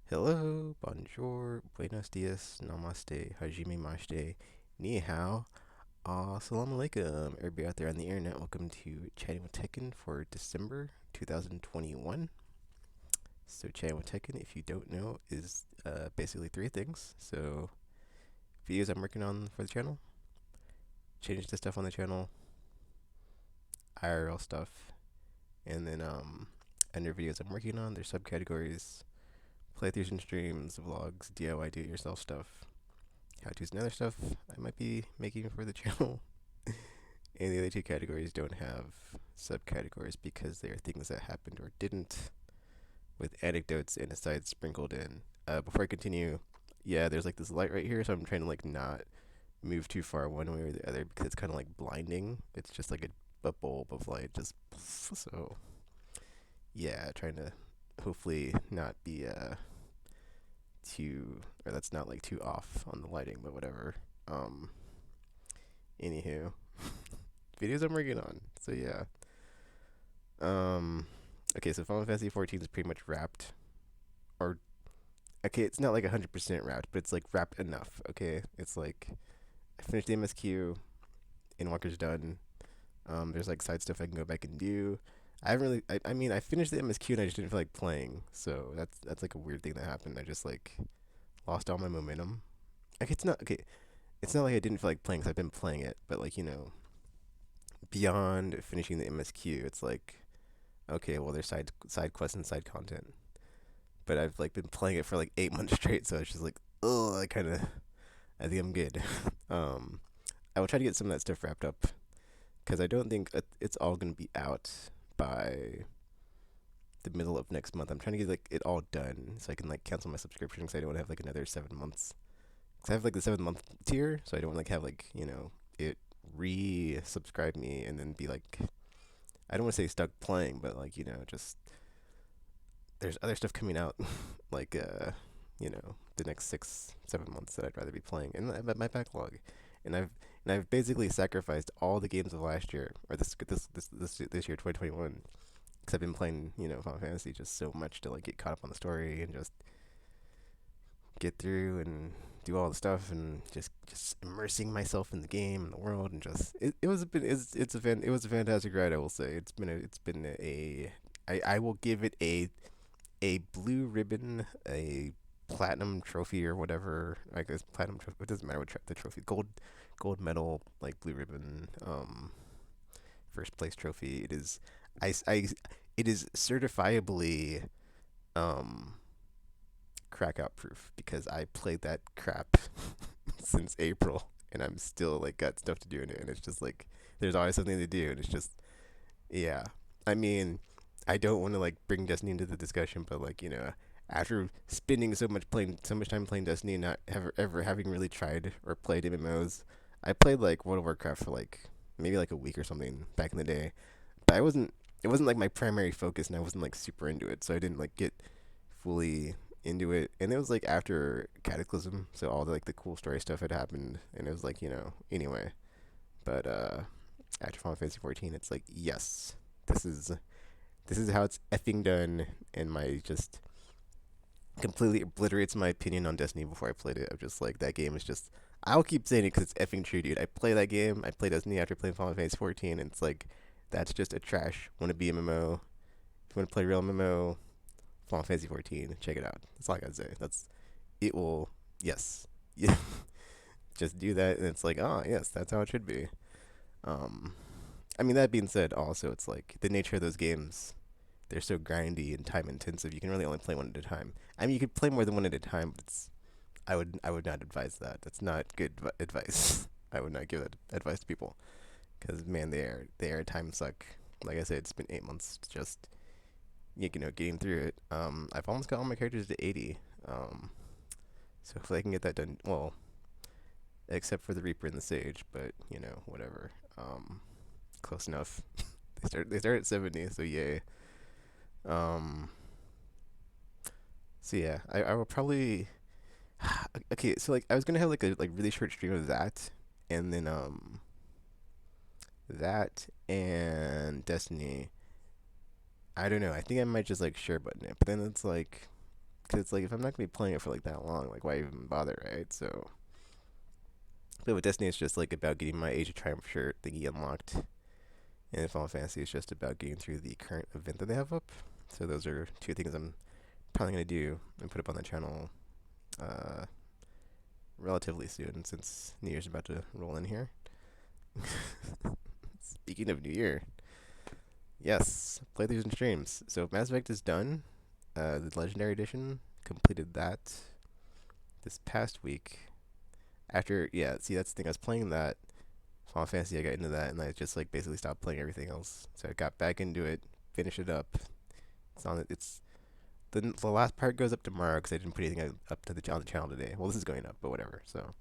Hello, bonjour, buenos dias, namaste, hajime mashite, ni hao, assalamu alaikum, everybody out there on the internet. Welcome to Chatting with Tekken for December 2021. So, Chatting with Tekken, if you don't know, is basically three things. So, videos I'm working on for the channel, change the stuff on the channel, IRL stuff, and then other videos I'm working on. There's subcategories, playthroughs and streams, vlogs, DIY do-it-yourself stuff, how-tos and other stuff I might be making for the channel. And the other two categories don't have subcategories because they are things that happened or didn't, with anecdotes and asides sprinkled in. Before I continue, yeah, there's like this light right here, so I'm trying to like not move too far one way or the other because it's kind of like blinding. It's just like a bulb of light, just so yeah, trying to hopefully not be too, or that's not like too off on the lighting, but whatever. Um, Anywho, videos I'm working on. So yeah. Um, okay, so Final Fantasy 14 is pretty much wrapped, or okay, it's not like 100% wrapped, but it's like wrapped enough. Okay, it's like I finished the MSQ, Inwalker's done. There's like side stuff I can go back and do. I haven't really. I mean, I finished the MSQ and I just didn't feel like playing. So that's like a weird thing that happened. I just like lost all my momentum. Like it's not okay. It's not like I didn't feel like playing because I've been playing it, but like beyond finishing the MSQ, it's like okay, well there's side quests and side content, but I've like been playing it for like 8 months straight, so it's just like oh, I think I'm good. um, I will try to get some of that stuff wrapped up because I don't think it's all gonna be out by the middle of next month. I'm trying to get like it all done so I can like cancel my subscription because I don't want to have like another 7 months. Cause I have like the 7 month tier, so I don't want like have like it re-subscribe me and then be like I don't want to say stuck playing, but like just there's other stuff coming out like the next 6 7 months that I'd rather be playing and my backlog, and I've basically sacrificed all the games of last year or this year 2021 because I've been playing Final Fantasy just so much to like get caught up on the story and just get through and do all the stuff and just immersing myself in the game and the world and just it was a bit it was a fantastic ride. I will say it's been a I will give it a blue ribbon, a platinum trophy or whatever. I guess platinum trophy. It doesn't matter what the trophy. Gold medal, like blue ribbon. First place trophy. It is. I. It is certifiably um crack out proof because I played that crap since April and I'm still like got stuff to do in it, and it's just like there's always something to do and it's just yeah. I mean, I don't want to like bring Destiny into the discussion, but like after spending so much time playing Destiny and not ever having really tried or played MMOs, I played like World of Warcraft for like maybe like a week or something back in the day, but I wasn't. It wasn't like my primary focus, and I wasn't like super into it, so I didn't like get fully into it. And it was like after Cataclysm, so all the like the cool story stuff had happened, and it was like anyway. But after Final Fantasy 14, it's like yes, this is this is how it's effing done, and my just completely obliterates my opinion on Destiny before I played it. I'm just like that game is just. I'll keep saying it because it's effing true, dude. I play that game. I play Destiny after playing Final Fantasy 14, and it's like that's just a trash wannabe MMO. If you want to play real MMO, Final Fantasy 14, check it out. That's all I gotta say. That's it. Will yes, yeah. Just do that, and it's like, oh yes, that's how it should be. Um, I mean, that being said, also it's like the nature of those games. They're so grindy and time intensive. You can really only play one at a time. I mean, you could play more than one at a time, but I would not advise that. That's not good advice. I would not give that advice to people because man, they are a time suck. Like I said, it's been 8 months just getting through it. I've almost got all my characters to 80. So hopefully I can get that done. Well, except for the Reaper and the Sage, but whatever. Close enough. They start at 70, so yay. Um, so yeah, I will probably okay. So like I was gonna have like a like really short stream of that, and then that and Destiny. I don't know. I think I might just like share button it, but then it's like Cause it's like if I'm not gonna be playing it for like that long, like why even bother, right? So, but with Destiny, it's just like about getting my Age of Triumph shirt thingy unlocked, and in Final Fantasy, it's just about getting through the current event that they have up. So those are two things I'm probably gonna do and put up on the channel uh, relatively soon, since New Year's about to roll in here. Speaking of New Year, yes, playthroughs and streams. So Mass Effect is done. The Legendary Edition completed that this past week. After, yeah, see, that's the thing. I was playing that Final Fantasy. I got into that, and I just like basically stopped playing everything else. So I got back into it, finished it up. It's on. It's the last part goes up tomorrow because I didn't put anything up to on the channel today. Well, this is going up, but whatever. So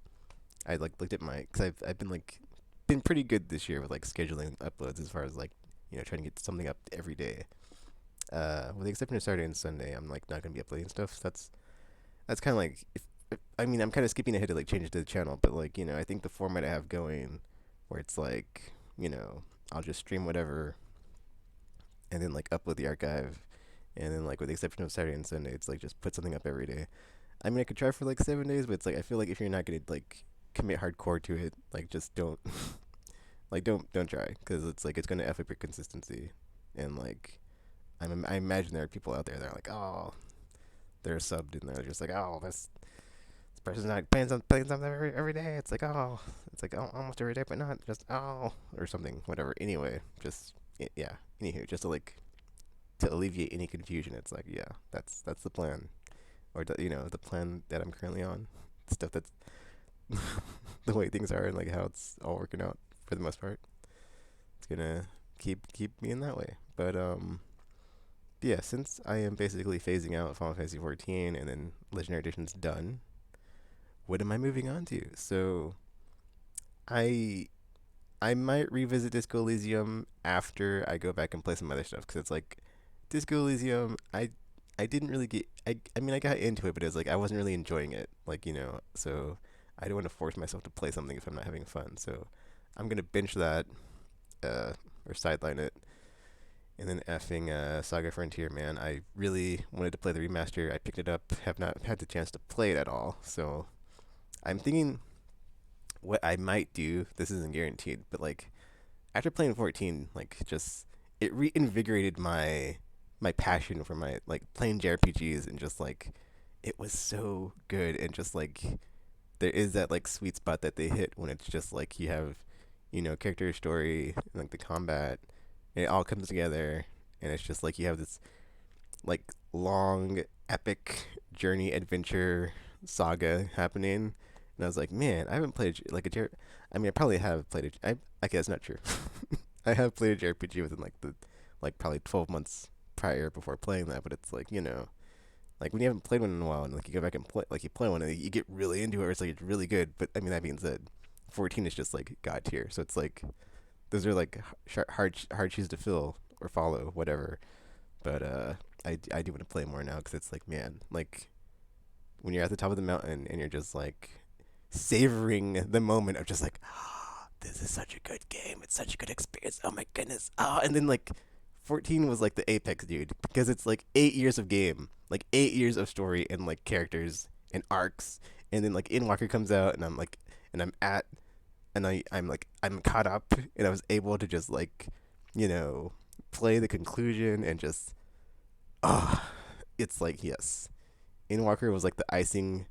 I like looked at my, because I've been like been pretty good this year with like scheduling uploads as far as like trying to get something up every day. With the exception of Saturday and Sunday, I'm like not gonna be uploading stuff. So that's kind of like if I mean I'm kind of skipping ahead to like change it to the channel, but like I think the format I have going, where it's like I'll just stream whatever, and then like upload the archive, and then like with the exception of Saturday and Sunday, it's like just put something up every day. I mean I could try for like 7 days, but it's like I feel like if you're not gonna like commit hardcore to it, like just don't like don't try, because it's like it's gonna f up your consistency, and like I imagine there are people out there that are like, oh, they're subbed and they're just like, oh, this person's not playing something every day. It's like oh, almost every day, but not just oh or something, whatever. Anyway, just yeah. Anywho, just to alleviate any confusion, it's like yeah, that's the plan, or the plan that I'm currently on, stuff that's the way things are and like how it's all working out for the most part. It's gonna keep being that way, but yeah, since I am basically phasing out Final Fantasy 14 and then Legendary Edition's done, what am I moving on to? So I I might revisit Disco Elysium after I go back and play some other stuff, because it's like Disco Elysium. I didn't really get. I mean I got into it, but it was like I wasn't really enjoying it. Like so I don't want to force myself to play something if I'm not having fun. So I'm gonna binge that or sideline it. And then effing Saga Frontier, man. I really wanted to play the remaster. I picked it up, have not had the chance to play it at all. So I'm thinking what I might do. This isn't guaranteed, but like after playing 14, like just it reinvigorated my passion for my like playing JRPGs, and just like it was so good, and just like there is that like sweet spot that they hit when it's just like you have character story and like the combat, and it all comes together, and it's just like you have this like long epic journey adventure saga happening. And I was like, man, I haven't played like I mean I probably have played okay, that's not true. I have played a JRPG within like the like probably 12 months prior before playing that, but it's like like when you haven't played one in a while, and like you go back and play, like you play one and you get really into it, or it's like it's really good. But I mean that being said, 14 is just like god tier, so it's like those are like hard shoes to fill or follow, whatever. But I do want to play more now, because it's like, man, like when you're at the top of the mountain and you're just like savoring the moment of just like, oh, this is such a good game, it's such a good experience, oh my goodness, oh, and then like 14 was like the apex, dude, because it's like 8 years of game, like 8 years of story and like characters and arcs, and then like Endwalker comes out, and I'm like, and I'm at, and I'm caught up, and I was able to just like, play the conclusion, and just, ah, it's like yes, Endwalker was like the icing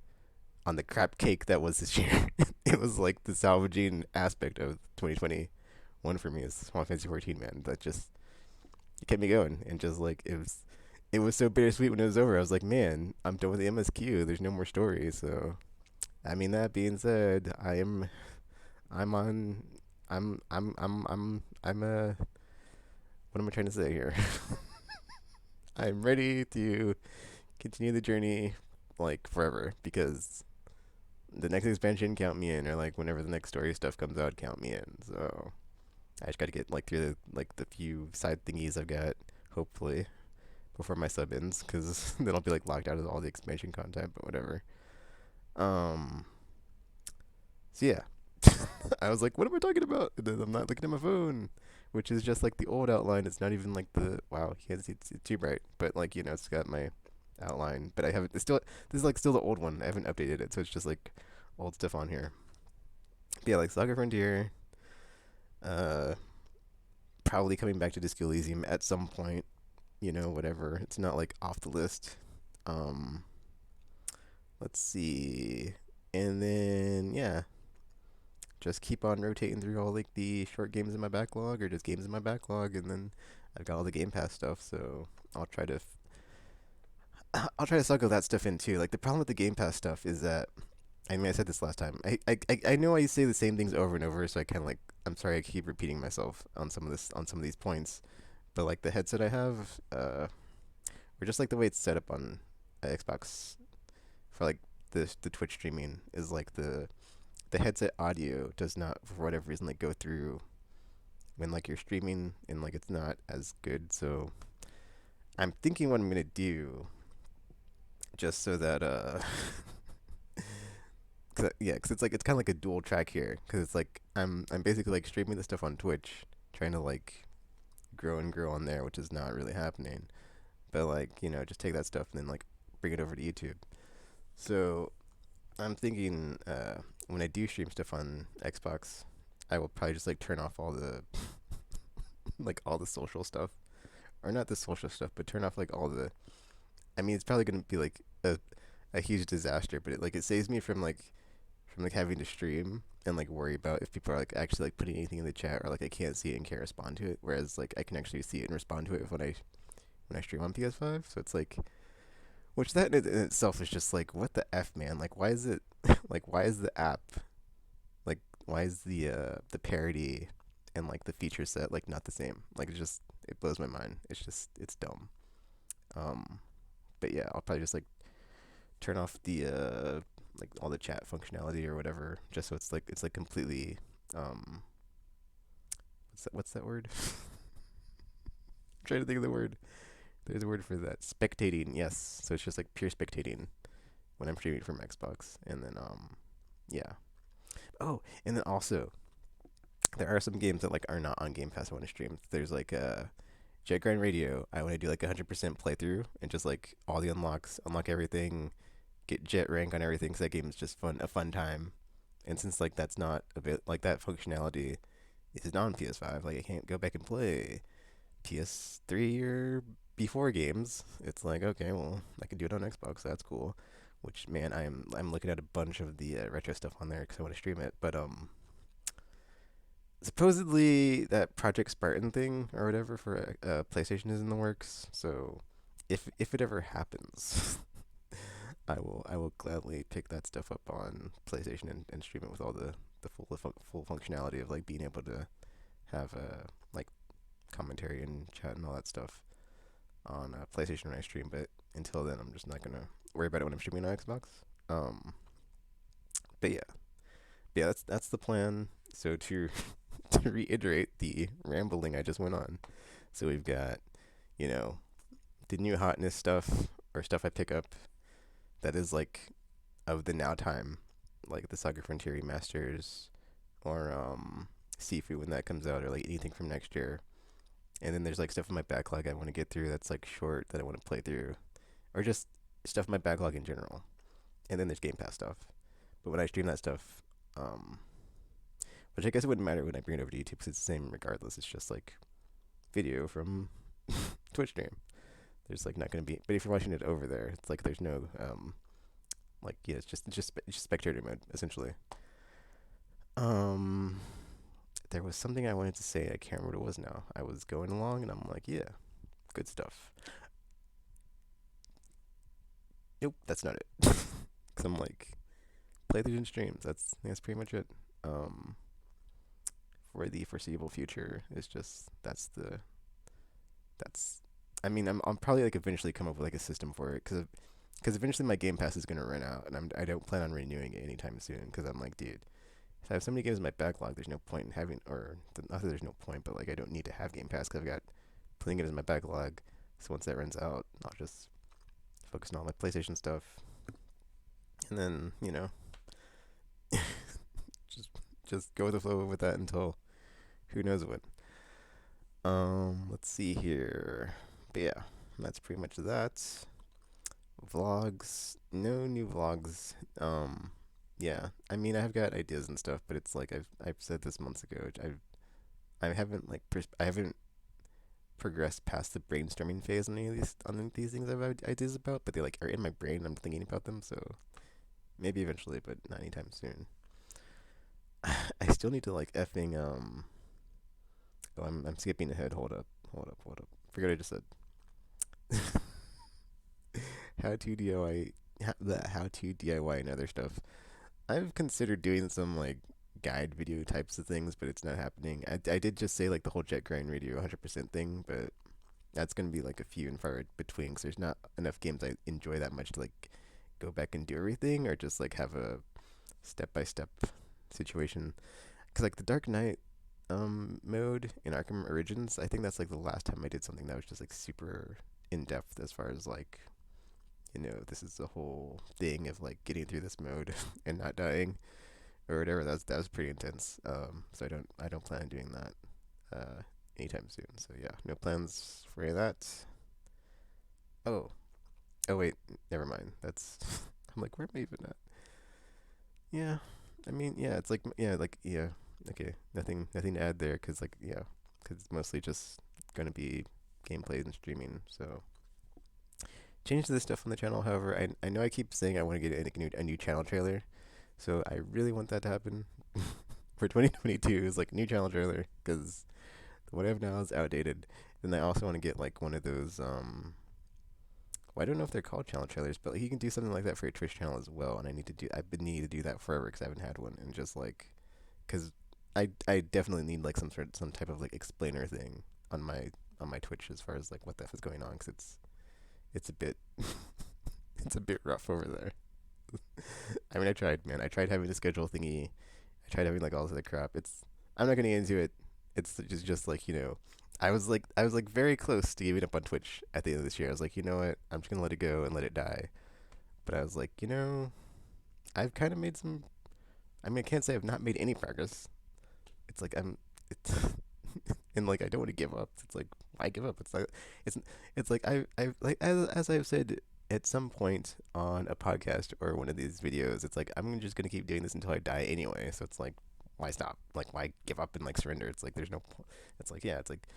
on the crap cake that was this year. It was like the salvaging aspect of 2021 for me is Final Fantasy 14, man. That just it kept me going, and just like it was so bittersweet when it was over. I was like, man, I'm done with the MSQ. There's no more story. So, I mean, that being said, I'm on, I'm what am I trying to say here? I'm ready to continue the journey like forever, because the next expansion, count me in, or like whenever the next story stuff comes out, count me in. So I just got to get like through the few side thingies I've got, hopefully, before my sub ends, because then I'll be like locked out of all the expansion content. But whatever. Um. So yeah, I was like, what am I talking about? And then I'm not looking at my phone, which is just like the old outline. It's not even like the wow. It's too bright, but like it's got my outline, but I haven't. It's still this is like still the old one. I haven't updated it, so it's just like old stuff on here. But yeah, like Saga Frontier. Uh, Probably coming back to Disco Elysium at some point. You know, whatever. It's not like off the list. Um, let's see, and then yeah, just keep on rotating through all like the short games in my backlog or just games in my backlog, and then I've got all the Game Pass stuff. So I'll try to I'll try to cycle that stuff in too. Like the problem with the Game Pass stuff is that I mean I said this last time. I know I say the same things over and over, so I kind of like I'm sorry I keep repeating myself on some of these points. But like the headset I have, or just like the way it's set up on Xbox for like the Twitch streaming is like the headset audio does not for whatever reason like go through when like you're streaming and like it's not as good. So I'm thinking what I'm gonna do just so that yeah, cause it's like it's kind of like a dual track here, cause it's like I'm basically like streaming the stuff on Twitch, trying to like grow and grow on there, which is not really happening. But like you know, just take that stuff and then like bring it over to YouTube. So I'm thinking when I do stream stuff on Xbox, I will probably just like turn off all the like all the social stuff, or not the social stuff, but turn off like all the. I mean, it's probably gonna be like a huge disaster, but it saves me from like having to stream and like worry about if people are like actually like putting anything in the chat or like I can't see it and can't respond to it. Whereas like I can actually see it and respond to it when I stream on PS5. So it's like, which that in itself is just like what the f man. Like why is it like why is the app like why is the parody and like the feature set like not the same? Like it blows my mind. It's just it's dumb. Um, but yeah, I'll probably just like turn off the like all the chat functionality or whatever, just so it's like completely um what's that word? I'm trying to think of the word. There's a word for that. Spectating, yes. So it's just like pure spectating when I'm streaming from Xbox, and then yeah. Oh, and then also there are some games that like are not on Game Pass I want to stream. There's like Jet Grind Radio. I want to do like 100% playthrough and just like all the unlocks, unlock everything, get jet rank on everything because that game is just fun, a fun time. And since like that's not a bit like that functionality is not on PS5, like I can't go back and play PS3 or before games. It's like okay, well I can do it on Xbox. So that's cool. Which man, I'm looking at a bunch of the retro stuff on there because I want to stream it. But supposedly that Project Spartan thing or whatever for PlayStation is in the works. So if it ever happens, I will gladly pick that stuff up on PlayStation and stream it with all the full functionality of like being able to have like commentary and chat and all that stuff on PlayStation when I stream. But until then, I'm just not gonna worry about it when I'm streaming on Xbox. Um, but yeah, that's the plan. So to to reiterate the rambling I just went on, so we've got you know the new hotness stuff or stuff I pick up that is like of the now time, like the Saga Frontier remasters or Sifu when that comes out, or like anything from next year. And then there's like stuff in my backlog I want to get through that's like short that I want to play through, or just stuff in my backlog in general. And then there's Game Pass stuff. But when I stream that stuff, um, which I guess it wouldn't matter when I bring it over to YouTube because it's the same regardless. It's just like video from Twitch stream. There's like not gonna be, but if you're watching it over there, it's like there's no like yeah, it's just spectator mode essentially. Um, there was something I wanted to say. I can't remember what it was now. I was going along and I'm like, yeah, good stuff. Nope, that's not it. Cause I'm like playthroughs and streams. That's pretty much it. Um, for the foreseeable future, is just that's. I mean, I'm probably like eventually come up with like a system for it because eventually my Game Pass is gonna run out and I don't plan on renewing it anytime soon because I'm like, dude, if I have so many games in my backlog, there's no point in having, or not that there's no point, but like I don't need to have Game Pass because I've got plenty of games in my backlog. So once that runs out, I'll just focus on all my PlayStation stuff, and then just go with the flow with that until who knows what. Let's see here. But yeah, that's pretty much that. Vlogs, no new vlogs. Yeah. I mean, I've got ideas and stuff, but it's like I've said this months ago. I haven't I haven't progressed past the brainstorming phase on any of these things I've had ideas about, but they like are in my brain. I'm thinking about them, so maybe eventually, but not anytime soon. I still need to like effing Oh, I'm skipping ahead. Hold up. Forget what I just said. How to DIY, how to DIY and other stuff. I've considered doing some like guide video types of things, but it's not happening. I did just say like the whole jet grind radio 100% thing, but that's gonna be like a few and far between because there's not enough games I enjoy that much to like go back and do everything or just like have a step by step situation. Because like the Dark Knight mode in Arkham Origins, I think that's like the last time I did something that was just like super in depth as far as like this is the whole thing of like getting through this mode and not dying or whatever. That was pretty intense. So I don't plan on doing that anytime soon. So yeah, no plans for any of that. Oh, oh wait, never mind. That's I'm like, where am I even at? Yeah, I mean, yeah, it's like yeah. Okay, nothing to add there, cause like yeah, cause it's mostly just gonna be gameplay and streaming. So change to this stuff on the channel. However, I know I keep saying I want to get a new channel trailer, so I really want that to happen for 2022. Is like new channel trailer because what I have now is outdated. Then I also want to get like one of those well, I don't know if they're called channel trailers, but like, you can do something like that for your Twitch channel as well. And I've been needing to do that forever because I haven't had one, and just like, because I definitely need like some type of like explainer thing on my Twitch as far as like what the f is going on, because it's a bit it's a bit rough over there. I mean, I tried, man. I tried having a schedule thingy. I tried having like all this other crap. I'm not gonna get into it. It's just like I was like very close to giving up on Twitch at the end of this year. I was like, you know what? I'm just gonna let it go and let it die. But I was like, I've kind of made some. I mean, I can't say I've not made any progress. It's like it's and like I don't want to give up. It's like why give up? It's it's like I like as I've said at some point on a podcast or one of these videos. It's like I'm just gonna keep doing this until I die anyway. So it's like why stop? Like why give up and like surrender? It's like there's no. It's like yeah. Like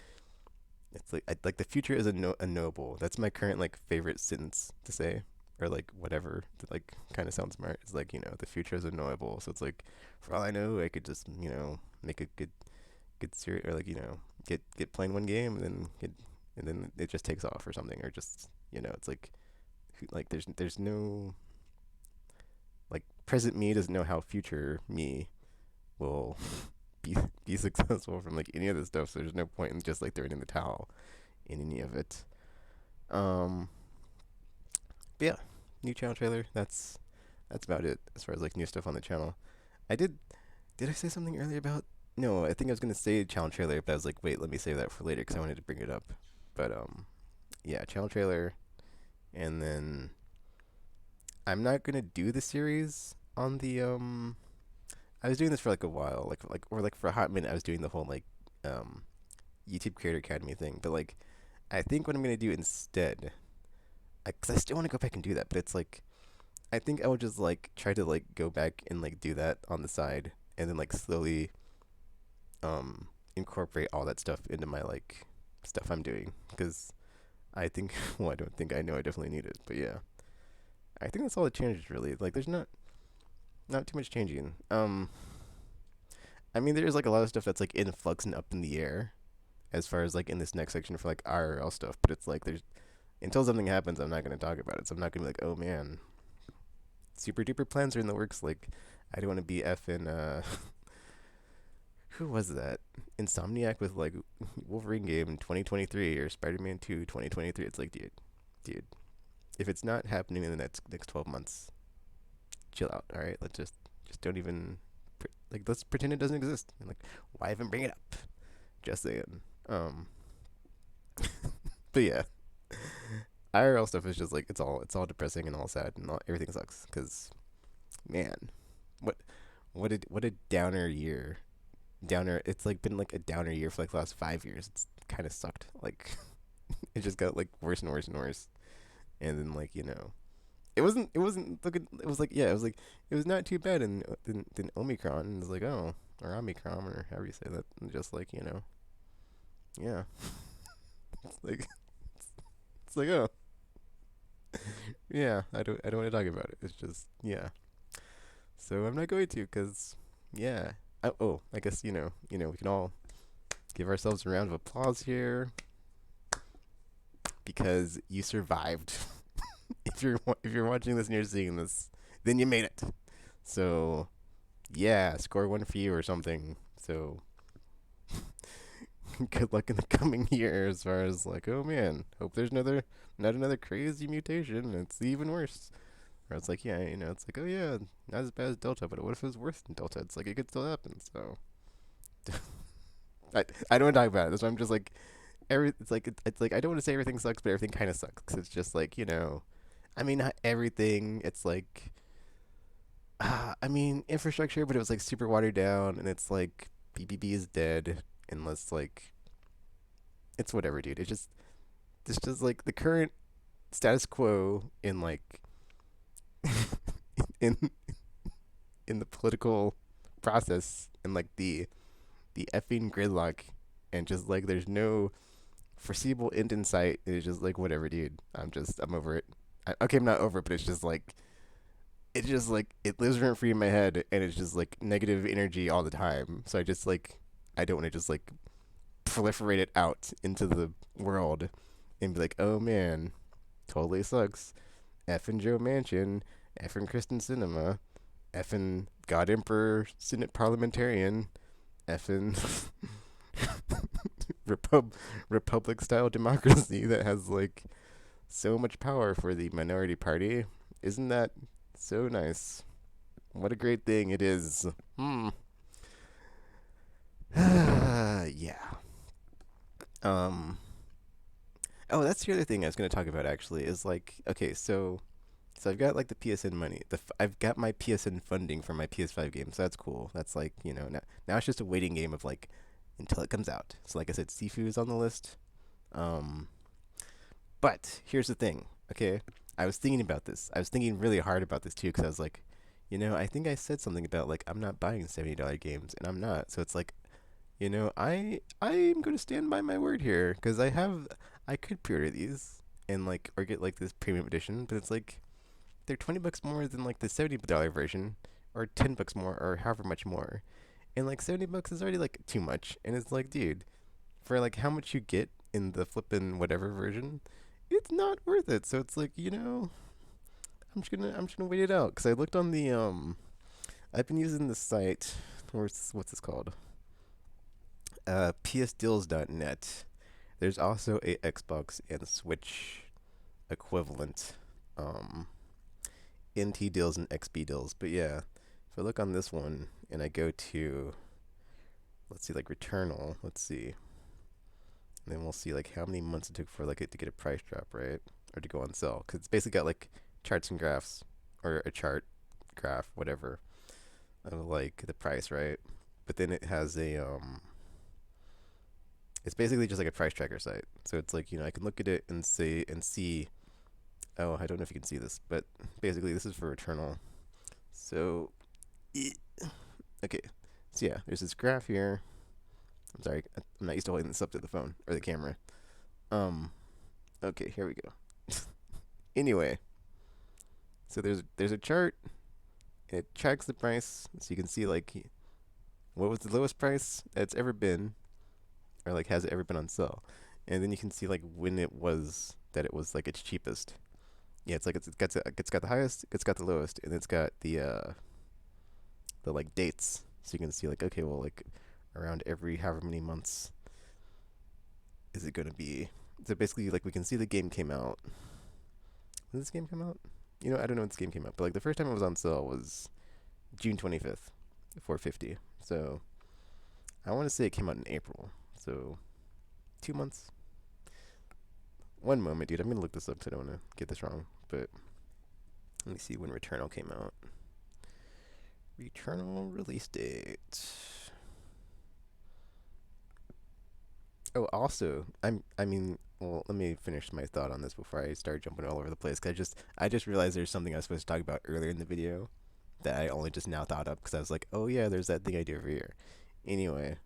the future is a noble. That's my current like favorite sentence to say, or like whatever that like kind of sounds smart. It's like the future is unknowable. So it's like for all I know, I could just make a good series or like get playing one game and then it just takes off or something or just it's like there's no like present me doesn't know how future me will be be successful from like any of this stuff. So there's no point in just like throwing in the towel in any of it. Um, but yeah, new channel trailer. That's about it as far as like new stuff on the channel. I did I say something earlier about? No, I think I was gonna say channel trailer, but I was like, wait, let me save that for later because I wanted to bring it up. But yeah, channel trailer, and then I'm not gonna do the series on the I was doing this for like a while, like for a hot minute. I was doing the whole like um YouTube Creator Academy thing, but like I think what I'm gonna do instead, because I still want to go back and do that, but it's like I think I will just like try to like go back and like do that on the side, and then like slowly incorporate all that stuff into my like stuff I'm doing, because I think well I don't think I know I definitely need it, but yeah, I think that's all that changes really. Like there's not too much changing. I mean there's like a lot of stuff that's like in flux and up in the air as far as like in this next section for like IRL stuff, but it's like there's until something happens, I'm not gonna talk about it. So I'm not gonna be like, oh man, super duper plans are in the works. Like I don't want to be effing who was that? Insomniac with like Wolverine game 2023 or Spider-Man 2 2023. It's like, dude, if it's not happening in the next 12 months, chill out. All right, let's just don't even like let's pretend it doesn't exist. And like, why even bring it up? Just saying. But yeah, IRL stuff is just like it's all depressing and all sad and everything sucks. Cause man, what what a downer year. Downer. It's like been like a downer year for like the last 5 years. It's kind of sucked. Like it just got like worse and worse and worse. And then like It wasn't looking. It was like, yeah. It was like, it was not too bad. And then Omicron, and it's like, oh, or Omicron, or however you say that. And just like, yeah. It's like, it's like, oh, yeah. I don't want to talk about it. It's just, yeah. So I'm not going to, cause yeah. Oh, I guess we can all give ourselves a round of applause here because you survived. If you're watching this and you're seeing this, then you made it. So yeah, score one for you or something. So good luck in the coming year as far as like, oh man, hope there's not another crazy mutation. It's even worse. Or it's like, yeah, it's like, oh yeah, not as bad as Delta, but what if it was worse than Delta? It's like it could still happen. So I don't want to talk about it. That's why I'm just like it's like I don't want to say everything sucks, but everything kind of sucks. It's just like I mean not everything. It's like I mean infrastructure, but it was like super watered down, and it's like BBB is dead, unless like it's whatever, dude. It's just like the current status quo in like in in the political process, and like the effing gridlock, and just like there's no foreseeable end in sight. It's just like whatever, dude. I'm over it. Okay, I'm not over it, but it's just like it lives rent free in my head, and it's just like negative energy all the time. So I don't want to just like proliferate it out into the world and be like, oh man, totally sucks. Effing Joe Manchin, effing Kristen Cinema, effing God Emperor Senate Parliamentarian, effing republic style democracy that has like so much power for the minority party. Isn't that so nice? What a great thing it is. Hmm. Yeah. Um. Oh, that's the other thing I was gonna talk about actually. Is like, okay, so I've got like the PSN money. I've got my PSN funding for my PS5 game, so that's cool. That's like now it's just a waiting game of like until it comes out. So like I said, Sifu is on the list. Um. But here's the thing, okay? I was thinking about this. I was thinking really hard about this too, because I was like, I think I said something about like I'm not buying $70 games, and I'm not. So it's like, I'm gonna stand by my word here, because I could pre-order these and like or get like this premium edition, but it's like they're $20 more than like the $70 version, or $10 more, or however much more, and like $70 is already like too much, and it's like, dude, for like how much you get in the flippin' whatever version, it's not worth it. So it's like, I'm just gonna wait it out, because I looked on the I've been using the site, what's this called, psdeals.net. There's also a Xbox and Switch equivalent, um NT deals and XB deals. But yeah, if I look on this one and I go to, let's see, like Returnal, let's see, and then we'll see like how many months it took for like it to get a price drop, right? Or to go on sale, because it's basically got like charts and graphs, or a chart, graph, whatever, of like the price, right? But then it has it's basically just like a price tracker site. So it's like, I can look at it and see. Oh, I don't know if you can see this, but basically this is for Returnal. So, okay. So yeah, there's this graph here. I'm sorry, I'm not used to holding this up to the phone or the camera. Um, okay, here we go. Anyway, so there's a chart. It tracks the price, so you can see like what was the lowest price that's ever been, or like has it ever been on sale, and then you can see like when it was that it was like its cheapest. Yeah, it's like it's got the highest, it's got the lowest, and it's got the like dates, so you can see like, okay, well, like around every however many months is it gonna be. So basically, like we can see the game came out. When did this game come out? I don't know when this game came out, but like the first time it was on sale was June 25th, 450. So I want to say it came out in April. So 2 months. One moment, dude. I'm gonna look this up because I don't want to get this wrong. But let me see when Returnal came out. Returnal release date. Oh, also, I mean, well, let me finish my thought on this before I start jumping all over the place. Cause I just realized there's something I was supposed to talk about earlier in the video that I only just now thought up because I was like, oh yeah, there's that thing I do every year. Anyway,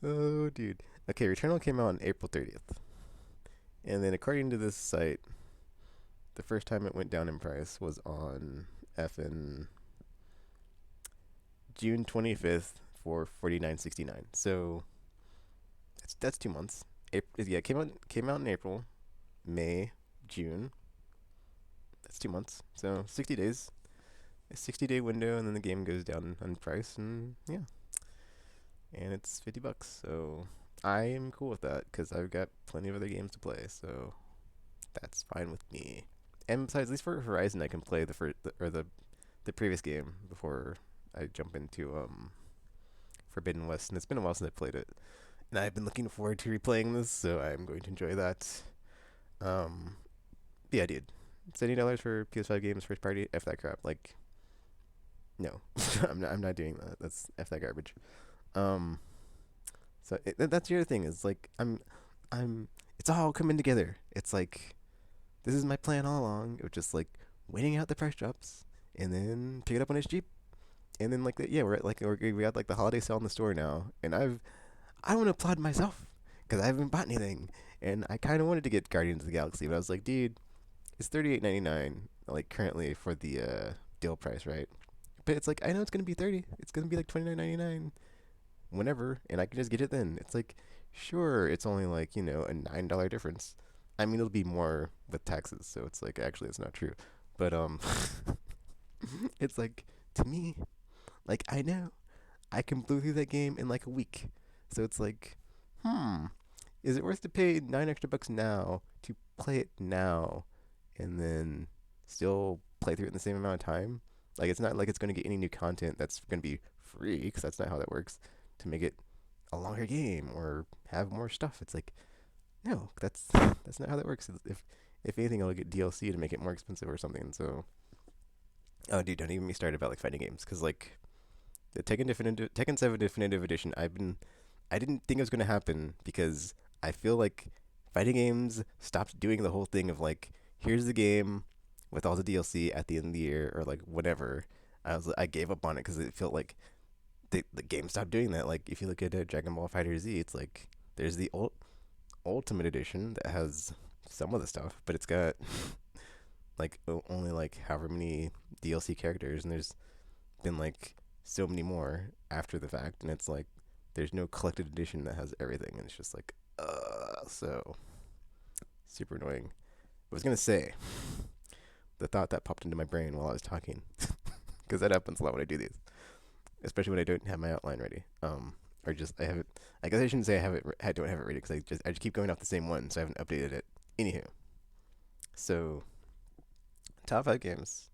oh dude. Okay, Returnal came out on April 30th, and then according to this site, the first time it went down in price was on effing June 25th for 49.69. So that's 2 months. April, yeah, came out in April, May, June. That's 2 months. So 60 days, a 60-day window, and then the game goes down in price, and yeah, and it's $50. So I am cool with that because I've got plenty of other games to play. So that's fine with me. And besides, at least for Horizon, I can play the previous game before I jump into Forbidden West, and it's been a while since I played it, and I've been looking forward to replaying this, so I'm going to enjoy that. Um, yeah, dude, $70 for PS5 games first party, f that crap. Like, no, I'm not doing that. That's f that garbage. Um, so that's the other thing is like I'm it's all coming together. It's like this is my plan all along. It was just like waiting out the price drops and then pick it up when it's cheap. And then yeah, we're at we got like the holiday sale in the store now, and I want to applaud myself because I haven't bought anything, and I kind of wanted to get Guardians of the Galaxy, but I was like, dude, it's $38.99 like currently for the deal price, right? But it's like I know it's gonna be 30. It's gonna be like $29.99 whenever, and I can just get it then. It's like, sure, it's only like a $9 difference. I mean, it'll be more with taxes, so it's like actually it's not true, but it's like to me, like I know I can blow through that game in like a week. So it's like, hmm, is it worth to pay $9 extra now to play it now, and then still play through it in the same amount of time? Like it's not like it's going to get any new content that's going to be free, because that's not how that works. To make it a longer game or have more stuff, it's like no, that's not how that works. If anything, it'll get DLC to make it more expensive or something. So, oh dude, don't even get me started about like fighting games, because like the Tekken 7 Definitive Edition, I didn't think it was gonna happen because I feel like fighting games stopped doing the whole thing of like, here's the game with all the DLC at the end of the year or like whatever. I gave up on it because it felt like the game stopped doing that. Like if you look at Dragon Ball Fighter Z, it's like there's the Ultimate Edition that has some of the stuff, but it's got like only like however many DLC characters, and there's been like so many more after the fact, and it's like there's no collected edition that has everything, and it's just like so super annoying. I was gonna say the thought that popped into my brain while I was talking, because that happens a lot when I do these, especially when I don't have my outline ready. Or just I haven't. I guess I shouldn't say I don't have it ready because I just keep going off the same one, so I haven't updated it. Anywho, so top 5 games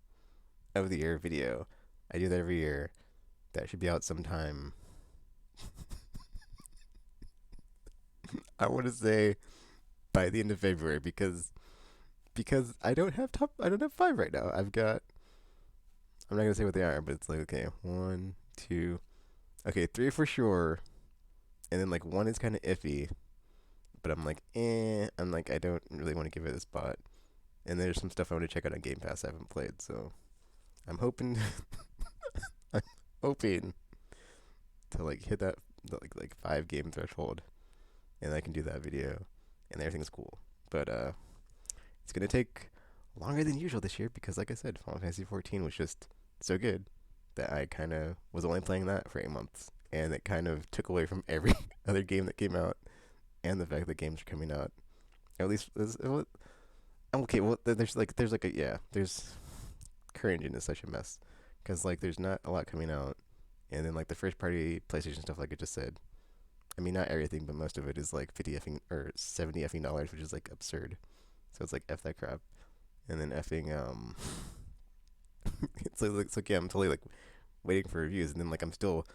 of the year video. I do that every year. That should be out sometime. I want to say by the end of February, because I don't have 5 right now. I've got, I'm not gonna say what they are, but it's like, okay, 1, 2, okay, 3 for sure, and then like 1 is kind of iffy, but I'm like, I'm like, I don't really want to give it a spot. And there's some stuff I want to check out on Game Pass I haven't played, so I'm hoping I'm hoping to like hit that like 5 game threshold, and I can do that video, and everything's cool. But it's gonna take longer than usual this year because, like I said, Final Fantasy 14 was just so good that I kind of was only playing that for 8 months, and it kind of took away from every other game that came out, and the fact that games are coming out. At least, okay. Well, there's current engine is such a mess because like there's not a lot coming out, and then like the first party PlayStation stuff, like I just said. I mean, not everything, but most of it is like 50 effing or 70 effing dollars, which is like absurd. So it's like f that crap, and then effing it's like yeah, I'm totally like waiting for reviews, and then like I'm still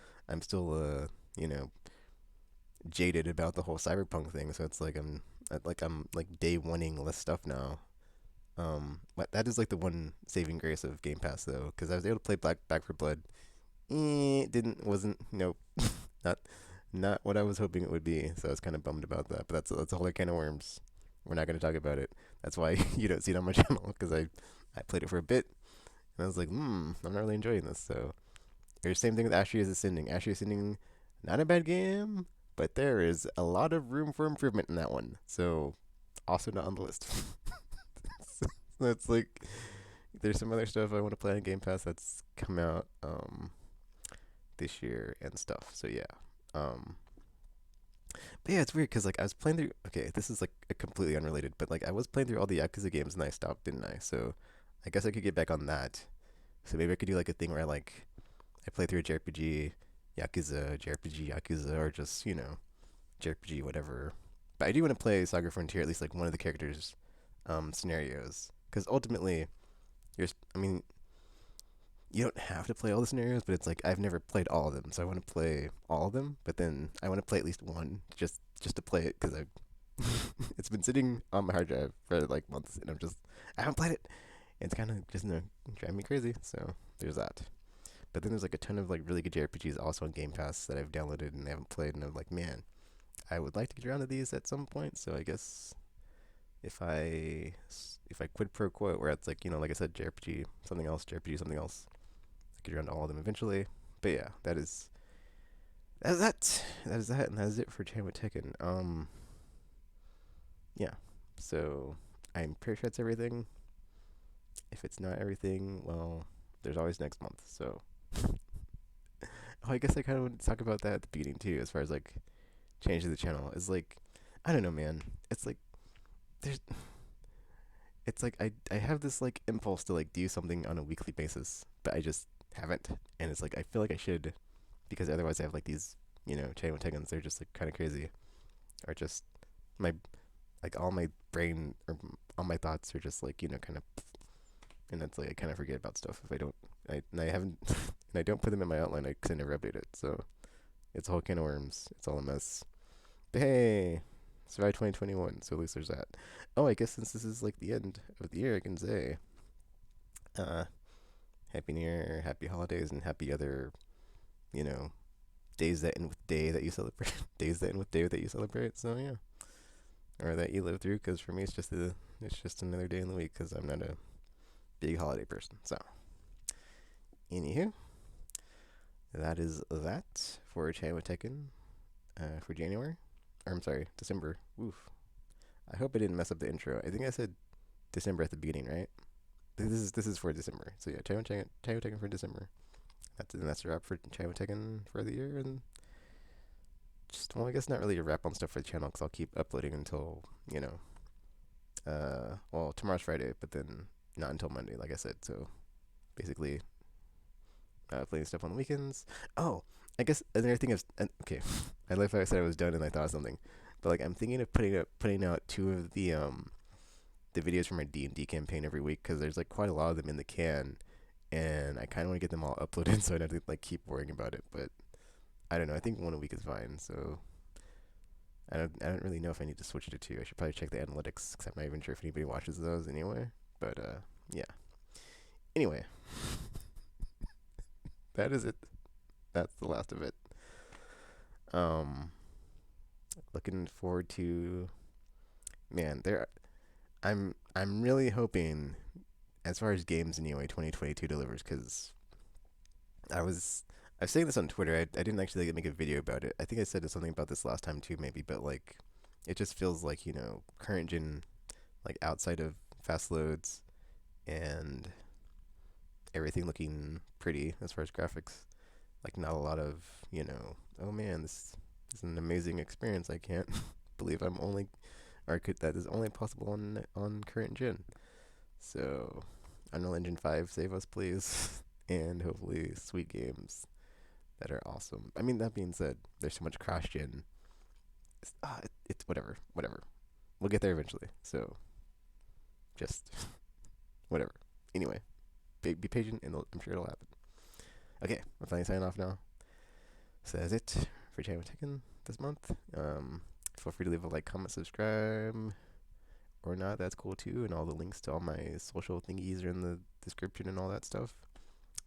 jaded about the whole cyberpunk thing. So it's like I'm like day oneing less stuff now. But that is like the one saving grace of Game Pass though, because I was able to play Back for Blood. It didn't wasn't nope, not Not what I was hoping it would be. So I was kind of bummed about that. But that's a whole can of worms. We're not going to talk about it. That's why you don't see it on my channel because I played it for a bit and I was like, I'm not really enjoying this. So there's the same thing with Ashes Ascending. Ashes Ascending, not a bad game, but there is a lot of room for improvement in that one. So also not on the list. So it's like there's some other stuff I want to play on Game Pass that's come out this year and stuff. So yeah. Um, but yeah, it's weird because like I was playing through. Okay, this is like a completely unrelated, but like I was playing through all the Yakuza games and I stopped, didn't I? So I guess I could get back on that. So maybe I could do like a thing where I play through a JRPG, Yakuza, JRPG, Yakuza, or just JRPG, whatever. But I do want to play Saga Frontier, at least like one of the characters' scenarios, because ultimately, I mean, you don't have to play all the scenarios, but it's like I've never played all of them, so I want to play all of them. But then I want to play at least one, just to play it, because I it's been sitting on my hard drive for like months, and I haven't played it. It's kind of just driving me crazy. So there's that. But then there's like a ton of like really good JRPGs also on Game Pass that I've downloaded and I haven't played, and I'm like, man, I would like to get around to these at some point. So I guess if I quid pro quo, where it's like like I said, JRPG something else, JRPG something else, I get around to all of them eventually. But yeah, that is that. That is that, and that is it for Chan with Tekken. Yeah. So I'm pretty sure that's everything. If it's not everything, well, there's always next month. So, oh, I guess I kind of want to talk about that at the beginning too, as far as like changing the channel. Is like, I don't know, man. It's like there's, it's like I have this like impulse to like do something on a weekly basis, but I just haven't, and it's like I feel like I should, because otherwise I have like these channel Tekkens. They're just like kind of crazy, or just my like all my brain or all my thoughts are just like kind of, and it's like I kind of forget about stuff if I don't. And I haven't, and I don't put them in my outline because I never update it. So it's a whole can of worms. It's all a mess. But hey, survive 2021. So at least there's that. Oh, I guess since this is like the end of the year, I can say, uh, Happy New Year, Happy Holidays, and happy other, you know, days that end with day that you celebrate. Days that end with day that you celebrate. So yeah, or that you live through. Because for me, it's just another day in the week. Because I'm not a big holiday person. So, anywho, that is that for Chan with Tekken for January. Or I'm sorry, December. Oof. I hope I didn't mess up the intro. I think I said December at the beginning, right? This is for December. So yeah, Chan with Tekken for December. That's a wrap for Chan with Tekken for the year, and just well, I guess not really a wrap on stuff for the channel because I'll keep uploading until well, tomorrow's Friday, but then not until Monday, like I said. So basically, playing stuff on the weekends. Oh, I guess another thing is okay. I like how I said I was done and I thought of something, but like I'm thinking of putting out two of the videos from my D&D campaign every week because there's like quite a lot of them in the can, and I kind of want to get them all uploaded so I don't have to like keep worrying about it. But I don't know. I think one a week is fine. So I don't really know if I need to switch it to two. I should probably check the analytics because I'm not even sure if anybody watches those anyway. But yeah. Anyway, that is it. That's the last of it. Um, looking forward to, man. I'm really hoping, as far as games anyway, 2022 delivers because I was saying this on Twitter. I didn't actually like, make a video about it. I think I said something about this last time too, maybe. But like, it just feels like current gen, like outside of fast loads and everything looking pretty as far as graphics. Like not a lot of oh man, this is an amazing experience. I can't believe I'm only or could that is only possible on current gen. So Unreal Engine 5, save us please, and hopefully sweet games that are awesome. I mean, that being said, there's so much cross gen. It's whatever. We'll get there eventually. So just whatever. Anyway, be patient, and I'm sure it'll happen. Okay, I'm finally signing off now. So that's it for Chan with Tekken this month. Feel free to leave a like, comment, subscribe, or not. That's cool too. And all the links to all my social thingies are in the description and all that stuff.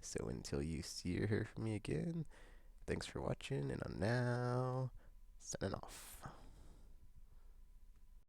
So until you see or hear from me again, Thanks for watching, and I'm now signing off.